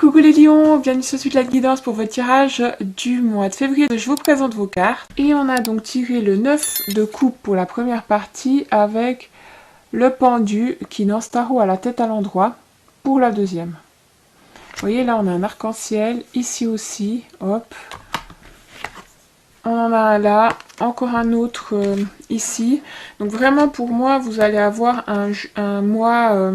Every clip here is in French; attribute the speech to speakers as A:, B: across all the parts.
A: Coucou les lions, bienvenue sur Suite la Guidance pour votre tirage du mois de février. Je vous présente vos cartes. Et on a donc tiré le 9 de coupe pour la première partie avec le pendu qui lance tarot à la tête à l'endroit pour la deuxième. Vous voyez là on a un arc-en-ciel, ici aussi, hop. On en a un là, encore un autre ici. Donc vraiment pour moi vous allez avoir un mois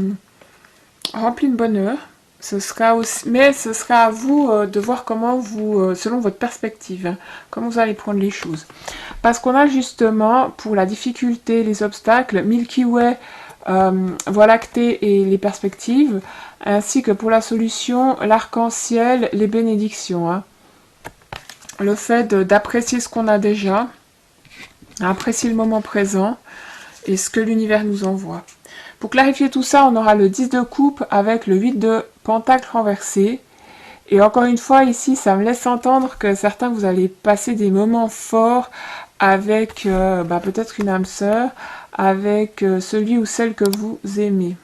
A: rempli de bonheur. Ce sera aussi, mais ce sera à vous de voir comment vous, selon votre perspective, comment vous allez prendre les choses. Parce qu'on a justement, pour la difficulté, les obstacles, Milky Way, Voie lactée et les perspectives, ainsi que pour la solution, l'arc-en-ciel, les bénédictions. Hein. Le fait d'apprécier ce qu'on a déjà, apprécier le moment présent et ce que l'univers nous envoie. Pour clarifier tout ça, on aura le 10 de coupe avec le 8 de pentacle renversé. Et encore une fois, ici, ça me laisse entendre que certains, vous allez passer des moments forts avec peut-être une âme sœur, avec celui ou celle que vous aimez.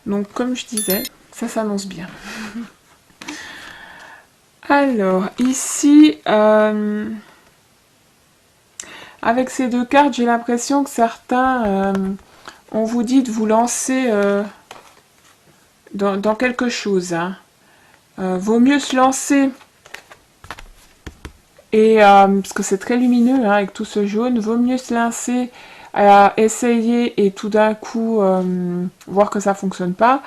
A: Donc, comme je disais, ça s'annonce bien. Alors, ici, avec ces deux cartes, j'ai l'impression que certains... on vous dit de vous lancer dans quelque chose. Hein. Vaut mieux se lancer, et parce que c'est très lumineux hein, avec tout ce jaune, vaut mieux se lancer à essayer et tout d'un coup voir que ça ne fonctionne pas,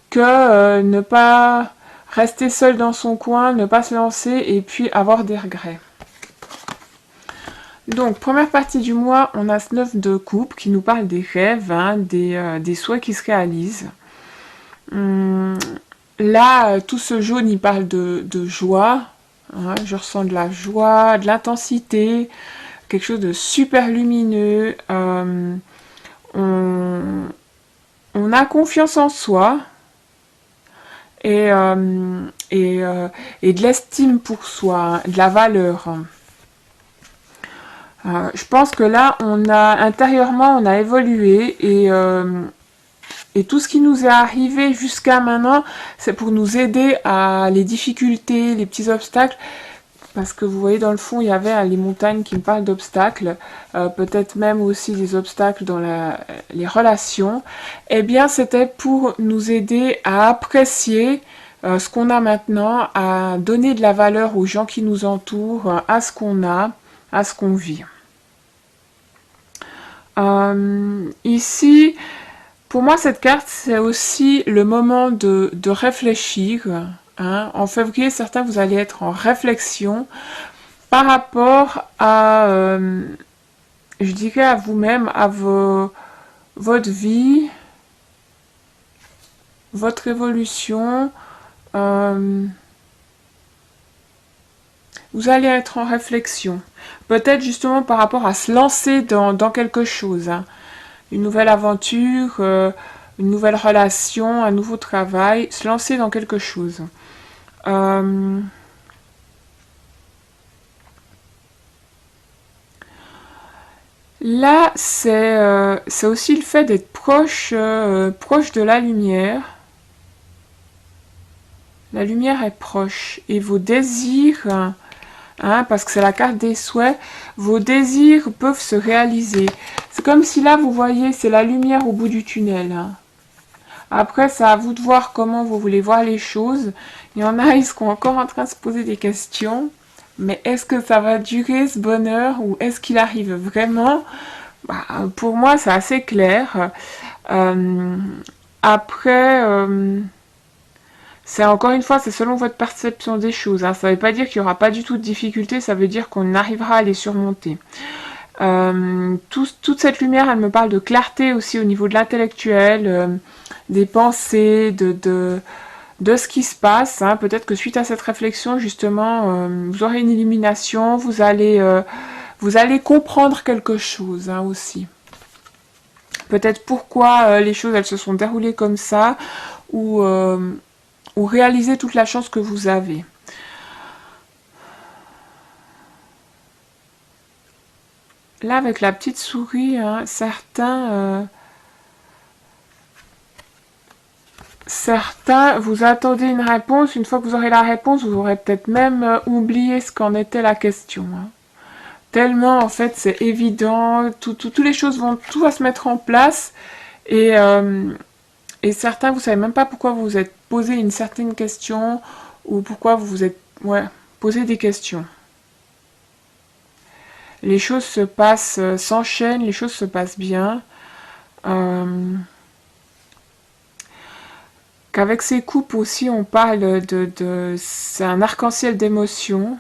A: que ne pas rester seul dans son coin, ne pas se lancer et puis avoir des regrets. Donc, première partie du mois, on a ce 9 de coupe qui nous parle des rêves, hein, des souhaits qui se réalisent. Là, tout ce jaune, il parle de joie. Hein, je ressens de la joie, de l'intensité, quelque chose de super lumineux. On a confiance en soi et de l'estime pour soi, hein, de la valeur. Je pense que là, intérieurement, on a évolué et tout ce qui nous est arrivé jusqu'à maintenant, c'est pour nous aider à les difficultés, les petits obstacles. Parce que vous voyez dans le fond, il y avait les montagnes qui me parlent d'obstacles, peut-être même aussi des obstacles dans les relations. Eh bien, c'était pour nous aider à apprécier ce qu'on a maintenant, à donner de la valeur aux gens qui nous entourent, à ce qu'on a, à ce qu'on vit. Ici, pour moi, cette carte, c'est aussi le moment de réfléchir. Hein. En février, certains, vous allez être en réflexion par rapport à, je dirais, à vous-même, à votre vie, votre évolution. Vous allez être en réflexion. Peut-être justement par rapport à se lancer dans quelque chose. Hein. Une nouvelle aventure, une nouvelle relation, un nouveau travail, se lancer dans quelque chose. Là, c'est aussi le fait d'être proche de la lumière. La lumière est proche et vos désirs, hein, parce que c'est la carte des souhaits, vos désirs peuvent se réaliser. C'est comme si là, vous voyez, c'est la lumière au bout du tunnel. Hein. Après, c'est à vous de voir comment vous voulez voir les choses. Il y en a, ils seront encore en train de se poser des questions. Mais est-ce que ça va durer ce bonheur ou est-ce qu'il arrive vraiment? Pour moi, c'est assez clair. Après, c'est encore une fois, c'est selon votre perception des choses. Hein. Ça ne veut pas dire qu'il n'y aura pas du tout de difficultés, ça veut dire qu'on arrivera à les surmonter. Toute cette lumière, elle me parle de clarté aussi au niveau de l'intellectuel, des pensées, de ce qui se passe. Hein. Peut-être que suite à cette réflexion, justement, vous aurez une illumination, vous allez comprendre quelque chose hein, aussi. Peut-être pourquoi les choses elles se sont déroulées comme ça, ou réaliser toute la chance que vous avez. Là, avec la petite souris, hein, certains... certains, vous attendez une réponse. Une fois que vous aurez la réponse, vous aurez peut-être même oublié ce qu'en était la question. Hein. Tellement, en fait, c'est évident. Toutes les choses tout va se mettre en place. Et certains, vous savez même pas pourquoi vous vous êtes posé une certaine question ou pourquoi vous vous êtes posé des questions. Les choses se passent, s'enchaînent, les choses se passent bien. Qu'avec ces coupes aussi, on parle c'est un arc-en-ciel d'émotions.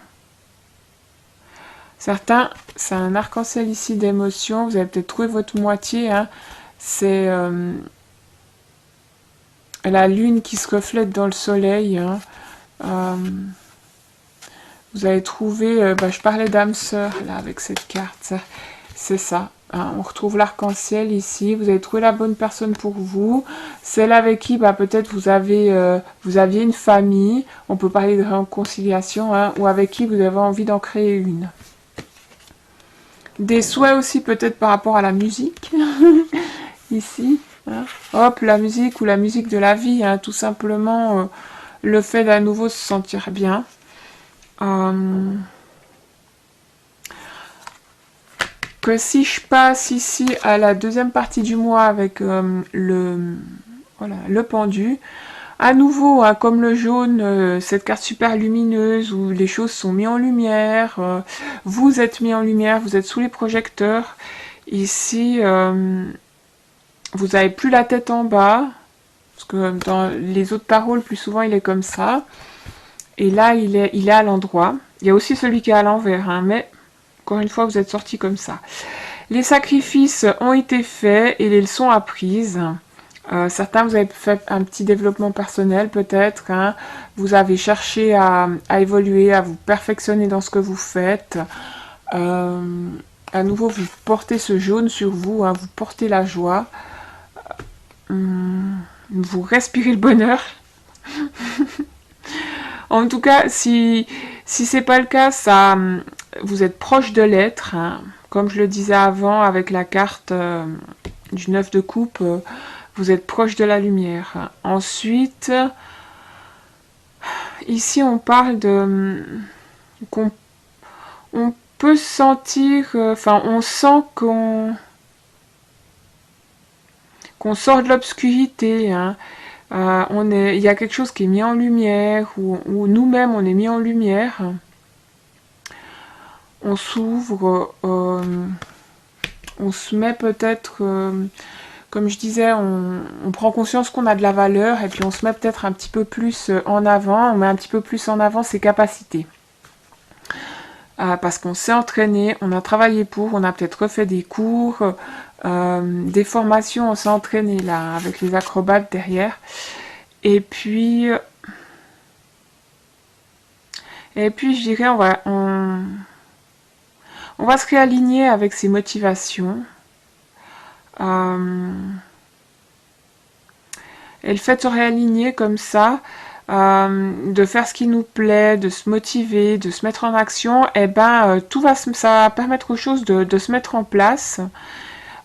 A: Certains, c'est un arc-en-ciel ici d'émotions. Vous avez peut-être trouvé votre moitié. Hein. C'est la lune qui se reflète dans le soleil. Hein. Vous avez trouvé, je parlais d'âme sœur là avec cette carte. C'est ça. Hein, on retrouve l'arc-en-ciel ici. Vous avez trouvé la bonne personne pour vous. Celle avec qui peut-être vous aviez une famille. On peut parler de réconciliation. Hein, ou avec qui vous avez envie d'en créer une. Des souhaits aussi peut-être par rapport à la musique. Ici. Hein. Hop, la musique ou la musique de la vie. Hein, tout simplement le fait d'à nouveau se sentir bien. Que si je passe ici à la deuxième partie du mois avec le pendu, à nouveau, hein, comme le jaune, cette carte super lumineuse où les choses sont mises en lumière, vous êtes mis en lumière, vous êtes sous les projecteurs. Ici, vous n'avez plus la tête en bas, parce que dans les autres tarots, le plus souvent, il est comme ça. Et là, il est à l'endroit. Il y a aussi celui qui est à l'envers, hein, mais encore une fois, vous êtes sortis comme ça. Les sacrifices ont été faits et les leçons apprises. Certains, vous avez fait un petit développement personnel peut-être. Hein. Vous avez cherché à évoluer, à vous perfectionner dans ce que vous faites. À nouveau, vous portez ce jaune sur vous, hein, vous portez la joie. Vous respirez le bonheur. En tout cas, si c'est pas le cas, vous êtes proche de l'être. Hein. Comme je le disais avant avec la carte du 9 de coupe, vous êtes proche de la lumière. Ensuite, ici on parle qu'on peut sentir, on sent qu'on sort de l'obscurité. Hein. Il y a quelque chose qui est mis en lumière, ou nous-mêmes on est mis en lumière. On s'ouvre, on se met peut-être, comme je disais, on prend conscience qu'on a de la valeur et puis on se met peut-être un petit peu plus en avant, on met un petit peu plus en avant ses capacités. Parce qu'on s'est entraîné, on a travaillé pour, on a peut-être refait des cours, des formations, on s'est entraîné là avec les acrobates derrière. Et puis je dirais, on va se réaligner avec ses motivations. Et le fait de se réaligner comme ça, de faire ce qui nous plaît, de se motiver, de se mettre en action, et ça va permettre aux choses de se mettre en place.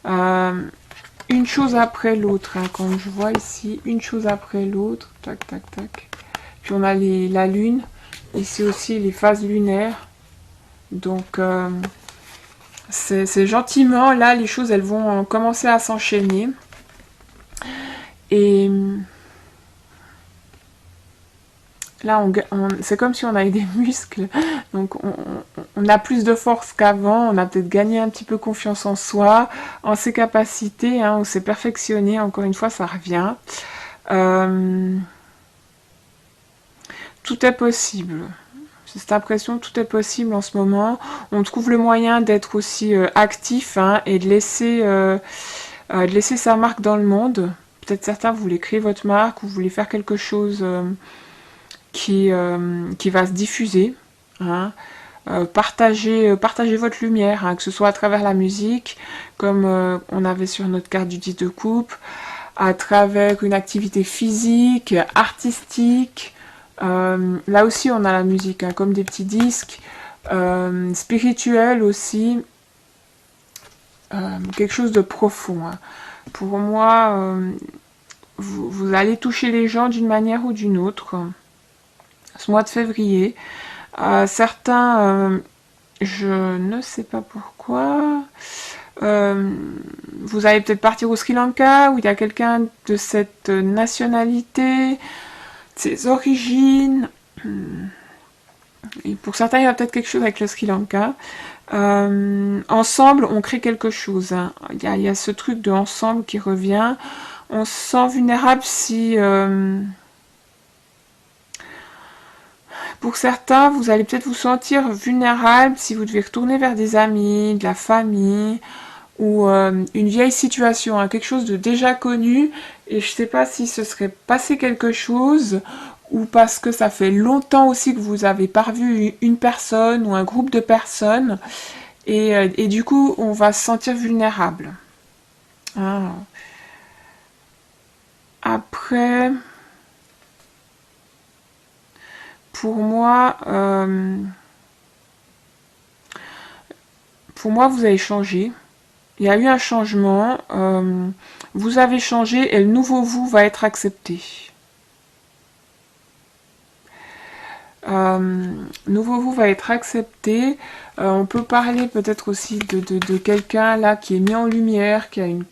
A: Une chose après l'autre, hein, comme je vois ici, une chose après l'autre, tac, tac, tac. Puis on a la lune, ici aussi les phases lunaires. Donc, c'est gentiment, là, les choses, elles vont commencer à s'enchaîner. Et là, c'est comme si on avait des muscles. Donc, on a plus de force qu'avant. On a peut-être gagné un petit peu confiance en soi, en ses capacités. Hein, on s'est perfectionné. Encore une fois, ça revient. Tout est possible. J'ai cette impression que tout est possible en ce moment. On trouve le moyen d'être aussi actif, hein, et de laisser sa marque dans le monde. Peut-être certains, vous voulez créer votre marque, ou vous voulez faire quelque chose qui va se diffuser. Hein. Partagez votre lumière, hein, que ce soit à travers la musique, comme on avait sur notre carte du 10 de coupe, à travers une activité physique, artistique. Là aussi, on a la musique, hein, comme des petits disques, spirituel aussi, quelque chose de profond. Hein. Pour moi, vous allez toucher les gens d'une manière ou d'une autre. Ce mois de février. Certains, je ne sais pas pourquoi, vous allez peut-être partir au Sri Lanka, où il y a quelqu'un de cette nationalité, de ses origines. Et pour certains, il y a peut-être quelque chose avec le Sri Lanka. Ensemble, on crée quelque chose. Hein. Il y a ce truc de ensemble qui revient. On se sent vulnérable si... pour certains, vous allez peut-être vous sentir vulnérable si vous devez retourner vers des amis, de la famille, ou une vieille situation, hein, quelque chose de déjà connu, et je ne sais pas si ce serait passé quelque chose, ou parce que ça fait longtemps aussi que vous avez pas revu une personne ou un groupe de personnes, et du coup, on va se sentir vulnérable. Ah. Après, pour moi, vous avez changé. Il y a eu un changement. Vous avez changé et le nouveau vous va être accepté. Nouveau vous va être accepté. On peut parler peut-être aussi de quelqu'un là qui est mis en lumière, qui a une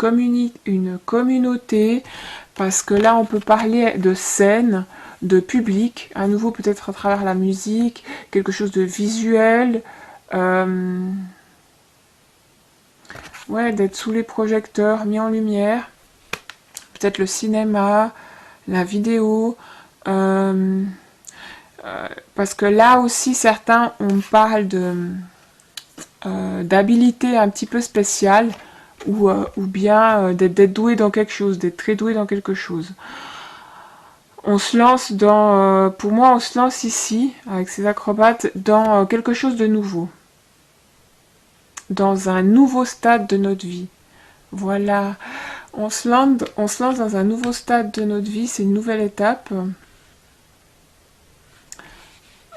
A: communauté, parce que là on peut parler de scène, de public, à nouveau peut-être à travers la musique, quelque chose de visuel, ouais, d'être sous les projecteurs, mis en lumière, peut-être le cinéma, la vidéo, parce que là aussi certains on parle d'habilité un petit peu spéciale, ou bien d'être doué dans quelque chose, d'être très doué dans quelque chose. On se lance dans, pour moi on se lance ici, avec ces acrobates, dans quelque chose de nouveau. Dans un nouveau stade de notre vie. Voilà, on se lance dans un nouveau stade de notre vie, c'est une nouvelle étape.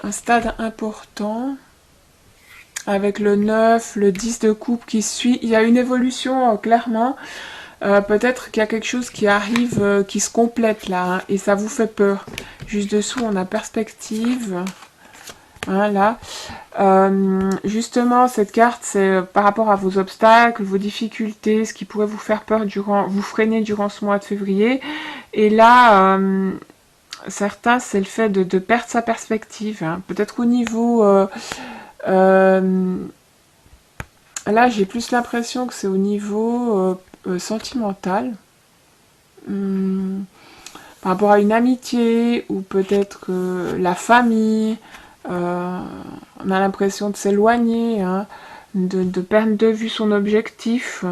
A: Un stade important, avec le 9, le 10 de coupe qui suit. Il y a une évolution, clairement. Peut-être qu'il y a quelque chose qui arrive, qui se complète là, hein, et ça vous fait peur. Juste dessous, on a perspective. Voilà. Justement, cette carte, c'est par rapport à vos obstacles, vos difficultés, ce qui pourrait vous faire peur vous freiner durant ce mois de février. Et là, certains, c'est le fait de perdre sa perspective. Hein. Peut-être au niveau... là, j'ai plus l'impression que c'est au niveau sentimental. Par rapport à une amitié, ou peut-être la famille. On a l'impression de s'éloigner, hein, de perdre de vue son objectif,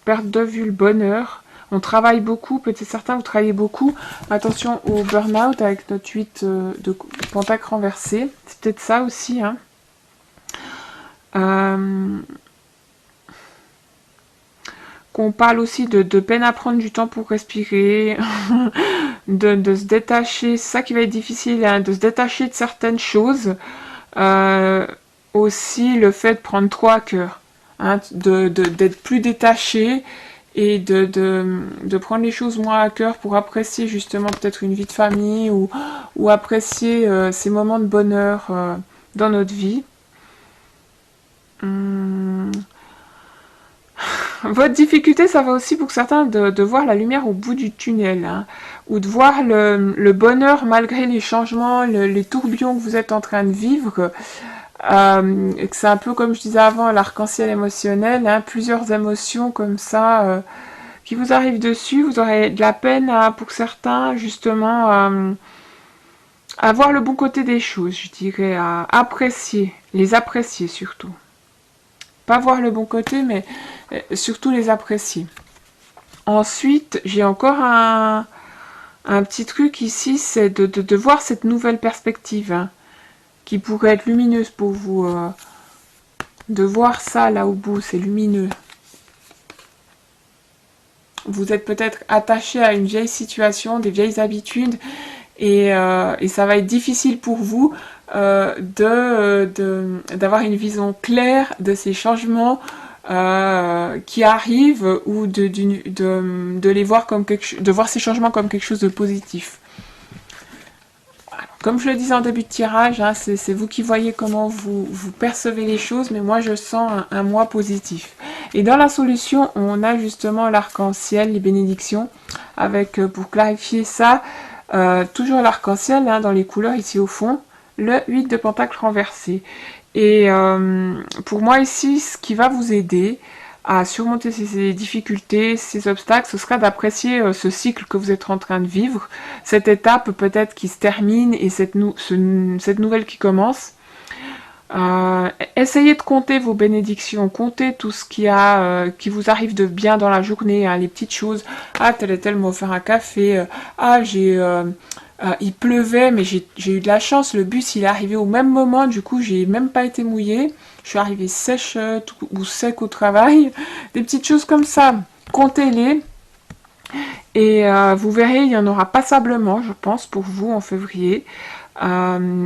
A: perdre de vue le bonheur. On travaille beaucoup, peut-être certains vous travaillez beaucoup. Attention au burn-out avec notre 8 de pentacle renversé. C'est peut-être ça aussi. Hein. Qu'on parle aussi de peine à prendre du temps pour respirer, de se détacher, c'est ça qui va être difficile, hein, de se détacher de certaines choses. Aussi le fait de prendre trop à cœur, hein, d'être plus détaché, et de prendre les choses moins à cœur pour apprécier justement peut-être une vie de famille, ou apprécier ces moments de bonheur dans notre vie. Votre difficulté, ça va aussi pour certains de voir la lumière au bout du tunnel, hein, ou de voir le bonheur malgré les changements, les tourbillons que vous êtes en train de vivre. Et que c'est un peu comme je disais avant, l'arc-en-ciel émotionnel, hein, plusieurs émotions comme ça qui vous arrivent dessus. Vous aurez de la peine pour certains justement à voir le bon côté des choses, je dirais, à apprécier, les apprécier surtout. Pas voir le bon côté, mais surtout les apprécier. Ensuite, j'ai encore un petit truc ici, c'est de voir cette nouvelle perspective, hein, qui pourrait être lumineuse pour vous. De voir ça là au bout, c'est lumineux. Vous êtes peut-être attaché à une vieille situation, des vieilles habitudes, et ça va être difficile pour vous d'avoir une vision claire de ces changements, qui arrivent ou de les voir comme de voir ces changements comme quelque chose de positif. Comme je le disais en début de tirage, hein, c'est vous qui voyez comment vous percevez les choses, mais moi je sens un mois positif. Et dans la solution, on a justement l'arc-en-ciel, les bénédictions, avec, pour clarifier ça, toujours l'arc-en-ciel, hein, dans les couleurs ici au fond, le 8 de pentacle renversé. Et pour moi ici, ce qui va vous aider à surmonter ces difficultés, ces obstacles, ce sera d'apprécier ce cycle que vous êtes en train de vivre, cette étape peut-être qui se termine et cette nouvelle qui commence. Essayez de compter vos bénédictions, comptez tout ce qui vous arrive de bien dans la journée, hein, les petites choses. Ah, tel et tel m'a offert un café. Ah, il pleuvait, mais j'ai eu de la chance. Le bus, il est arrivé au même moment. Du coup, j'ai même pas été mouillée. Je suis arrivée sèche ou sec au travail. Des petites choses comme ça. Comptez-les. Et vous verrez, il y en aura passablement, je pense, pour vous en février.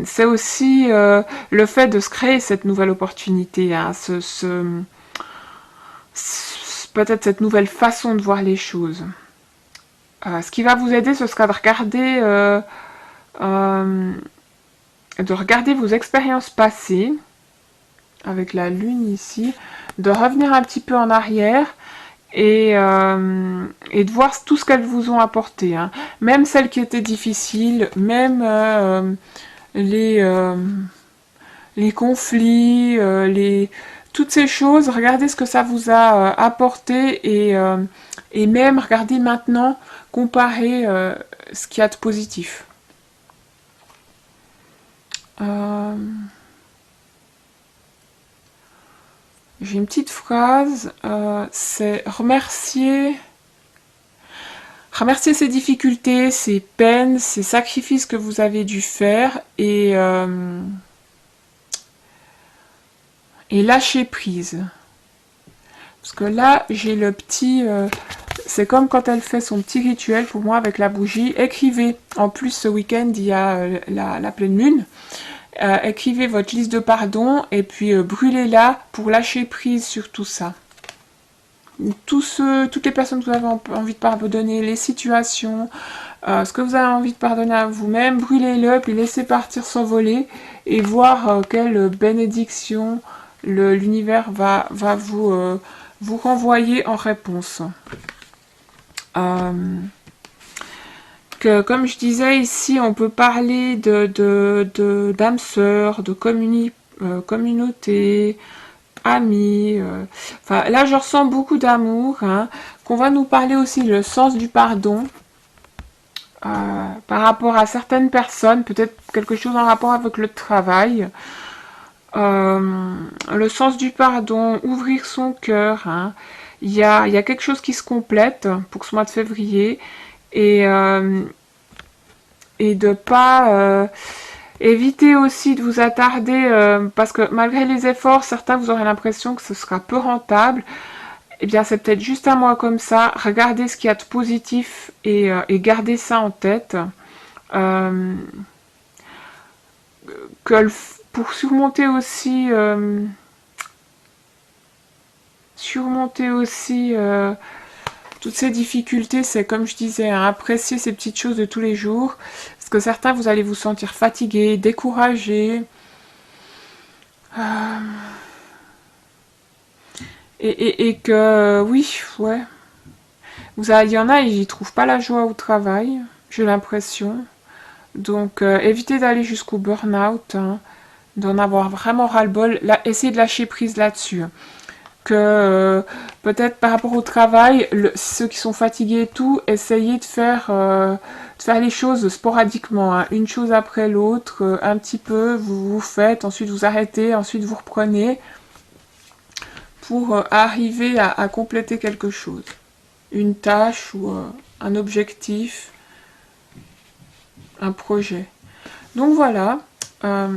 A: C'est aussi le fait de se créer cette nouvelle opportunité, hein, peut-être cette nouvelle façon de voir les choses. Ce qui va vous aider, ce sera de regarder vos expériences passées, avec la lune ici, de revenir un petit peu en arrière et de voir tout ce qu'elles vous ont apporté, hein. Même celles qui étaient difficiles, même les conflits, toutes ces choses, regardez ce que ça vous a apporté et même regardez maintenant, comparer ce qu'il y a de positif. J'ai une petite phrase, c'est remercier ses difficultés, ses peines, ses sacrifices que vous avez dû faire et lâcher prise. Parce que là, j'ai le petit... c'est comme quand elle fait son petit rituel pour moi avec la bougie. Écrivez. En plus, ce week-end, il y a la pleine lune. Écrivez votre liste de pardon et puis brûlez-la pour lâcher prise sur tout ça. Toutes les personnes que vous avez envie de pardonner, les situations, ce que vous avez envie de pardonner à vous-même, brûlez-le, puis laissez partir s'envoler et voir quelle bénédiction l'univers va vous renvoyer en réponse. Comme je disais ici, on peut parler d'âme sœur, de communauté, amis. Enfin, là, je ressens beaucoup d'amour. Hein, qu'on va nous parler aussi le sens du pardon par rapport à certaines personnes, peut-être quelque chose en rapport avec le travail. Le sens du pardon, ouvrir son cœur. Hein. Il y a quelque chose qui se complète pour ce mois de février. Et de pas éviter aussi de vous attarder parce que malgré les efforts, certains vous aurez l'impression que ce sera peu rentable. Eh bien, c'est peut-être juste un mois comme ça. Regardez ce qu'il y a de positif et gardez ça en tête. Pour surmonter aussi toutes ces difficultés, c'est comme je disais, hein, apprécier ces petites choses de tous les jours. Parce que certains, vous allez vous sentir fatigués, découragés. Et que, oui, ouais. Il y en a, ils n'y trouvent pas la joie au travail, j'ai l'impression. Donc, évitez d'aller jusqu'au burn-out, hein, d'en avoir vraiment ras-le-bol. Essayez de lâcher prise là-dessus. Que peut-être par rapport au travail, ceux qui sont fatigués et tout, essayez de faire les choses sporadiquement, hein, une chose après l'autre, un petit peu, vous faites, ensuite vous arrêtez, ensuite vous reprenez, pour arriver à compléter quelque chose, une tâche ou un objectif, un projet. Donc voilà.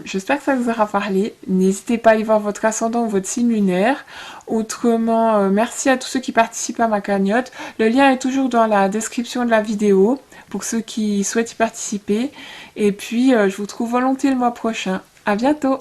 A: J'espère que ça vous aura parlé. N'hésitez pas à y voir votre ascendant ou votre signe lunaire. Autrement, merci à tous ceux qui participent à ma cagnotte. Le lien est toujours dans la description de la vidéo pour ceux qui souhaitent y participer. Et puis, je vous trouve volontiers le mois prochain. À bientôt!